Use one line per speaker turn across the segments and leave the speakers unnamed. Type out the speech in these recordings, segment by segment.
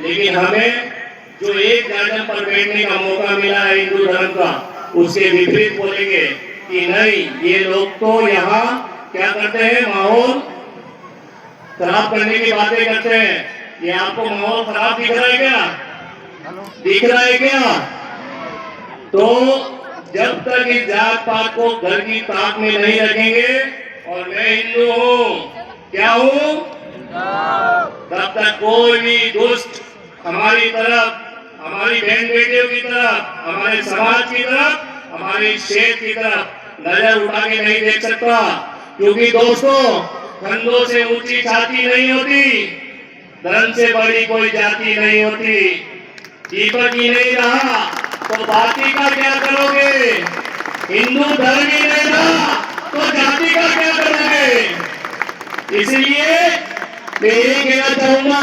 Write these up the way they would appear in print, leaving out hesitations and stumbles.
लेकिन हमें जो एक गार्डन पर बैठने का मौका मिला है हिंदू धर्म का, उसके विपरीत बोलेंगे कि नहीं, ये लोग तो यहाँ क्या करते हैं, माहौल खराब करने की बातें करते हैं। ये आपको माहौल खराब दिख रहा है क्या? दिख रहा है क्या? तो जब तक इस जात पात को घर की ताक में नहीं रखेंगे, और मैं हिंदू हूँ, क्या हूँ, तब तक कोई भी दुष्ट हमारी तरफ, हमारी बहन बेटियों की तरफ, हमारे समाज की तरफ, हमारे क्षेत्र की तरफ नजर उठा के नहीं देख सकता। क्योंकि दोस्तों, कंधों से ऊंची छाती नहीं होती, धर्म से बड़ी कोई जाति नहीं होती। दीपक ही नहीं रहा तो बाती का क्या करोगे? हिंदू धर्म ही नहीं रहा तो जाति का क्या करोगे? इसलिए मैं ये कहना चाहूंगा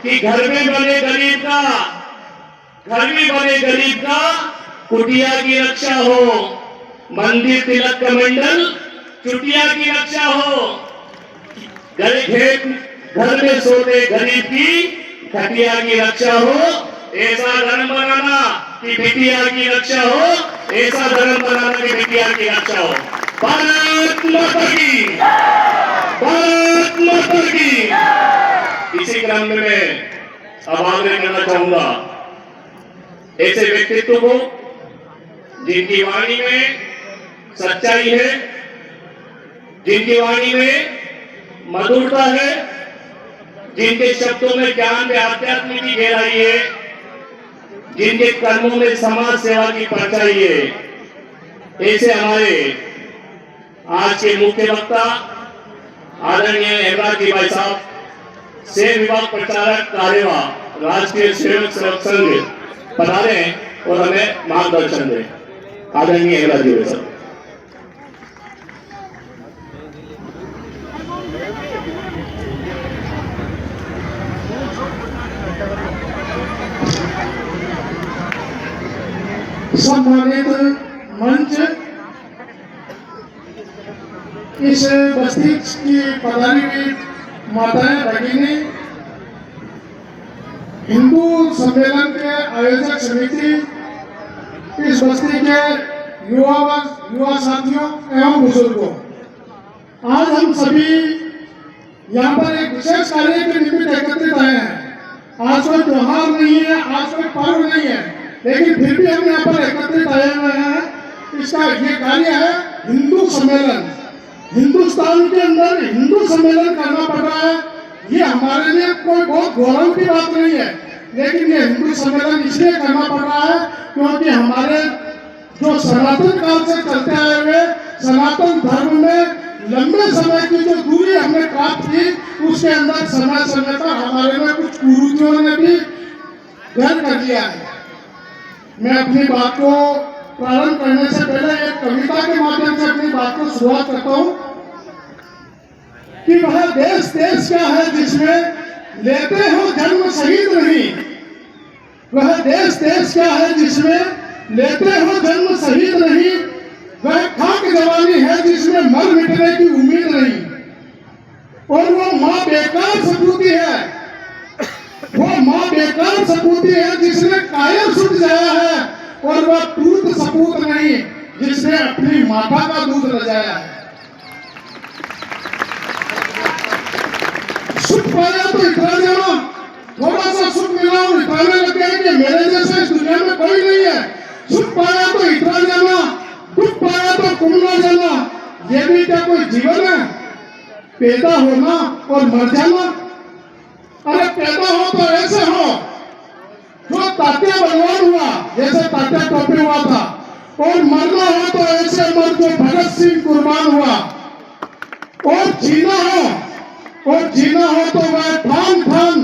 कि घर में बने गरीब का, घर में बने गरीब का कुटिया की रक्षा हो, मंदिर तिलक कमंडल चुटिया की रक्षा हो, घर में सोते गरीब की खटिया की रक्षा हो। ऐसा धर्म बनाना कि बिटिया की रक्षा हो, ऐसा धर्म बनाना कि बिटिया की रक्षा हो। भारत माता की, भारत माता की। इसी क्रम में मैं अब आग्रह करना चाहूंगा ऐसे व्यक्तित्व को जिनकी वाणी में सच्चाई है, जिनकी वाणी में मधुरता है, जिनके शब्दों में ज्ञान व आध्यात्म की गहराई है, जिनके कर्मों में समाज सेवा की परछाई है, ऐसे हमारे आज के मुख्य वक्ता आदरणीय हेमराज जी भाई साहब, सेवा विभाग प्रचारक कार्यवाह, राष्ट्रीय सेवक सेवक संघ पधारे और हमें मार्गदर्शन दें। आदरणीय हेमराज जी भाई साहब।
सम्मानित मंच, इस बस्ती की पधारी हुई माताएं भगिनी, हिंदू सम्मेलन के आयोजक समिति, इस बस्ती के युवा साथियों एवं बुजुर्गों, आज हम सभी यहाँ पर एक विशेष कार्य के निमित्त एकत्रित आए हैं। आज कोई त्योहार नहीं है, आज कोई पर्व नहीं है, लेकिन फिर भी हम यहाँ पर एकत्रित आए हुए हैं। इसका ये कार्य है हिंदू सम्मेलन। हिंदुस्तान के अंदर हिंदू सम्मेलन करना पड़ रहा है। ये हमारे लिए कोई बहुत गौरव की बात नहीं है, लेकिन ये हिंदू सम्मेलन इसलिए करना पड़ रहा है क्योंकि हमारे जो सनातन काल से चलते आए हुए सनातन धर्म में लंबे समय की जो दूरी हमने प्राप्त की, उसके अंदर समय समय पर हमारे में कुछ कुरीतियों ने भी घर कर लिया है। मैं अपनी बात को प्रारंभ करने से पहले एक कविता के माध्यम से अपनी बात को शुरुआत करता हूँ कि वह देश देश क्या है जिसमें लेते हो जन्म शहीद नहीं। वह देश देश क्या है जिसमें लेते हो जन्म शहीद नहीं। वह खाक जवानी है जिसमें मर मिटने की उम्मीद नहीं। और वो माँ बेकार सपूती है, वो माँ बेकार सपूती है जिसने कायल सुट जाया है, और वह टूट सपूत नहीं जिसने अपनी माता का दूध रजाया है। सुख पाया तो इतना जाना, थोड़ा सा सुख मिला और इतने लग गए कि मेरे जैसे इस दुनिया में कोई नहीं है। सुख पाया तो इतना जाना, दुख पाया तो तुम ना जाना। ये भी क्या कोई जीवन है? पैदा होना और मर जाना। अरे पैदा हो तो ऐसे हो जो तात्या बलवान हुआ, जैसे तात्या टोपे हुआ था, और मरना हो तो ऐसे मर जो भगत सिंह कुर्बान हुआ। और जीना हो तो वह ठान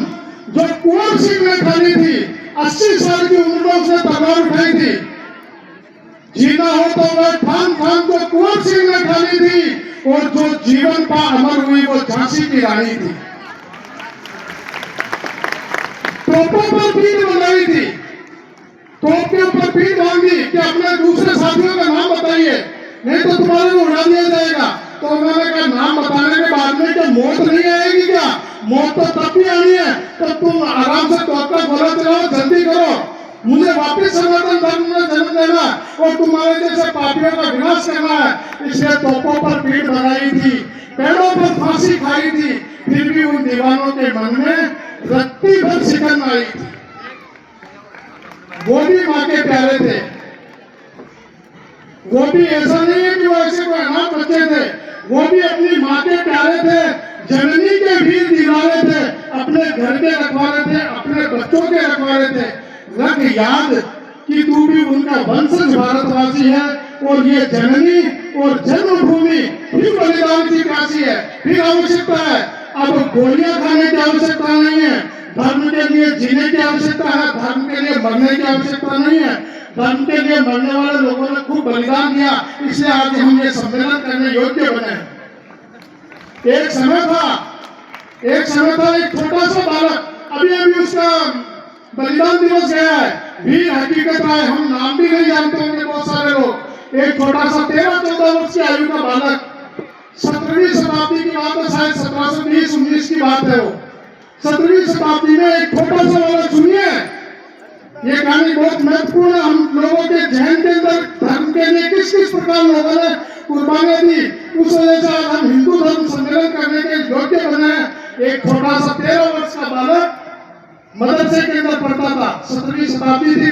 जो कुंवर सिंह ने ठानी थी, 80 साल की उम्र में उसने तलवार उठाई थी। जीना हो तो वह ठान जो कुंवर सिंह ने ठानी थी, और जो जीवन का अमर हुई वो झांसी की रानी थी। तोपों पर पीठ बनाई थी, तोप के ऊपर पीठ मांगी कि अपने दूसरे साथियों का नाम बताइए, नहीं तो तुम्हारे को उड़ा दिया जाएगा। तो उन्होंने कहा नाम बताने के बाद में क्या मौत नहीं आएगी क्या? मौत तो तब भी आनी है, तो तुम आराम से तोपका गोला चलाओ, जल्दी करो, मुझे वापस सनातन धर्म में जन्म देना और तुम्हारे जैसे पापियों का विनाश करना है। इसलिए तोपों पर भीड़ बनाई थी, पेड़ों पर फांसी खाई थी, फिर भी उन दीवानों के मन में रत्ती भर सिकन आई थी। वो भी माँ के प्यारे थे, वो भी ऐसा नहीं है कि वो ऐसे कोई अनाथ बच्चे थे, वो भी अपनी माँ के प्यारे थे, जननी के वीर दीवारे थे, अपने घर के रखवाले थे, अपने बच्चों के रखवाले थे। रख याद कि तू भी उनका वंशज भारतवासी है और ये जननी और जन्मभूमि फिर बलिदान की काशी है, फिर आवश्यकता है। अब गोलियां खाने की आवश्यकता नहीं है, धर्म के लिए जीने की आवश्यकता है, धर्म के लिए मरने की आवश्यकता नहीं है। धर्म के लिए मरने वाले लोगों ने खूब बलिदान दिया, इसलिए आज हम ये सम्मेलन करने योग्य बने हैं। एक समय था एक छोटा सा बालक, अभी उसका बलिदान दिवस गया है, वीर हकीकत राय, हम नाम भी नहीं जानते होंगे बहुत सारे लोग। एक छोटा सा 13-14 वर्ष की आयु का बालक, 17वीं शताब्दी की बात है, शायद 1720-19 की बात है। वो 17वीं शताब्दी में एक छोटा सा बालक, सुनिए ये कहानी बहुत महत्वपूर्ण है। हम लोगों के जहन के अंदर धर्म के लिए किस किस प्रकार लोगों ने कुर्बानियां दी, उस वजह से आज हम हिंदू धर्म सम्मेलन करने के योग्य बने हैं। एक छोटा सा 13 वर्ष का बालक मदरसे के अंदर पढ़ता था, 17वीं शताब्दी थी।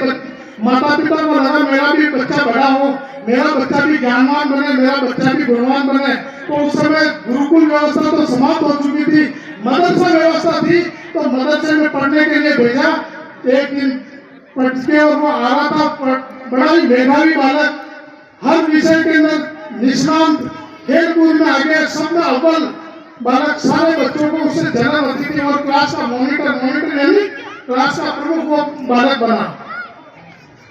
माता पिता को लगा मेरा भी बच्चा बड़ा हो, मेरा बच्चा भी ज्ञानवान बने, मेरा बच्चा भी गुणवान बने। तो उस समय गुरुकुल व्यवस्था तो समाप्त हो चुकी थी, मदरसा व्यवस्था थी, तो मदरसे में पढ़ने के लिए भेजा। एक दिन पढ़ के और वो आ रहा था, बड़ा ही मेधावी बालक, हर विषय के अंदर निष्णांत, खेलकूद में आगे, सब में अव्वल बालक, सारे बच्चों को उससे जलन होती थी और क्लास का मॉनिटर यानी क्लास का प्रमुख वो बालक बना,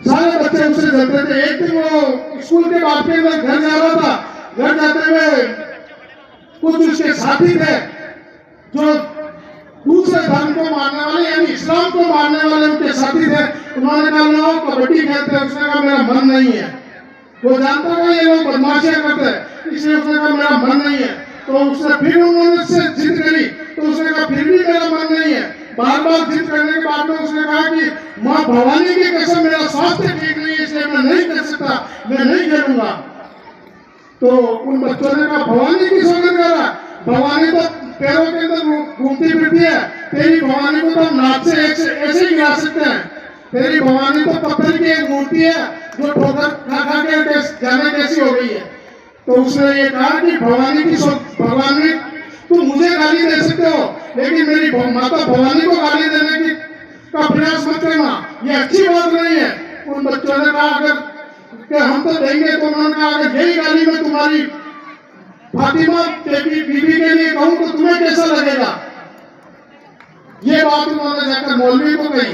सारे बच्चे उससे जलते थे। एक दिन वो स्कूल के बाद के अंदर घर जा रहा था, घर जाते हुए कुछ उसके साथी थे जो दूसरे धर्म को मानने वाले यानी इस्लाम को मानने वाले उनके साथी थे। उन्होंने कहा लोग कबड्डी खेलते हैं, उसने कहा मेरा मन नहीं है। वो जानता था ये लोग बदमाशियां करते हैं, इसलिए उसने कहा मेरा मन नहीं है। तो उसने फिर उन्होंने उससे जिद करी, तो उसने कहा फिर भी मेरा मन नहीं है। बार बार जिद करने के बाद में उसने कहा कि माँ भवानी की कसम मेरा स्वास्थ्य ठीक नहीं है, इसलिए मैं नहीं कर सकता, मैं नहीं खेलूंगा। तो उन बच्चों ने कहा भवानी की सौगंध करा, भवानी तो पैरों के अंदर घूमती फिरती है, तेरी भवानी को तो हम नाच से ऐसे ही गिरा सकते हैं। तेरी भवानी तो पत्थर की एक मूर्ति है जो ठोकर खा खा के जाने कैसी हो गई है। तो उसने ये कहा कि भवानी तुम मुझे गाली दे सकते हो, लेकिन मेरी माता भवानी को गाली देने की का प्रयास मत करना, ये अच्छी बात नहीं है। उन बच्चों ने कहा अगर कि हम तो देंगे, तो उन्होंने कहा अगर यही गाली मैं तुम्हारी फातिमा बीबी के लिए कहूं तो तुम्हें कैसा लगेगा। ये बात उन्होंने जाकर मौलवी को कही।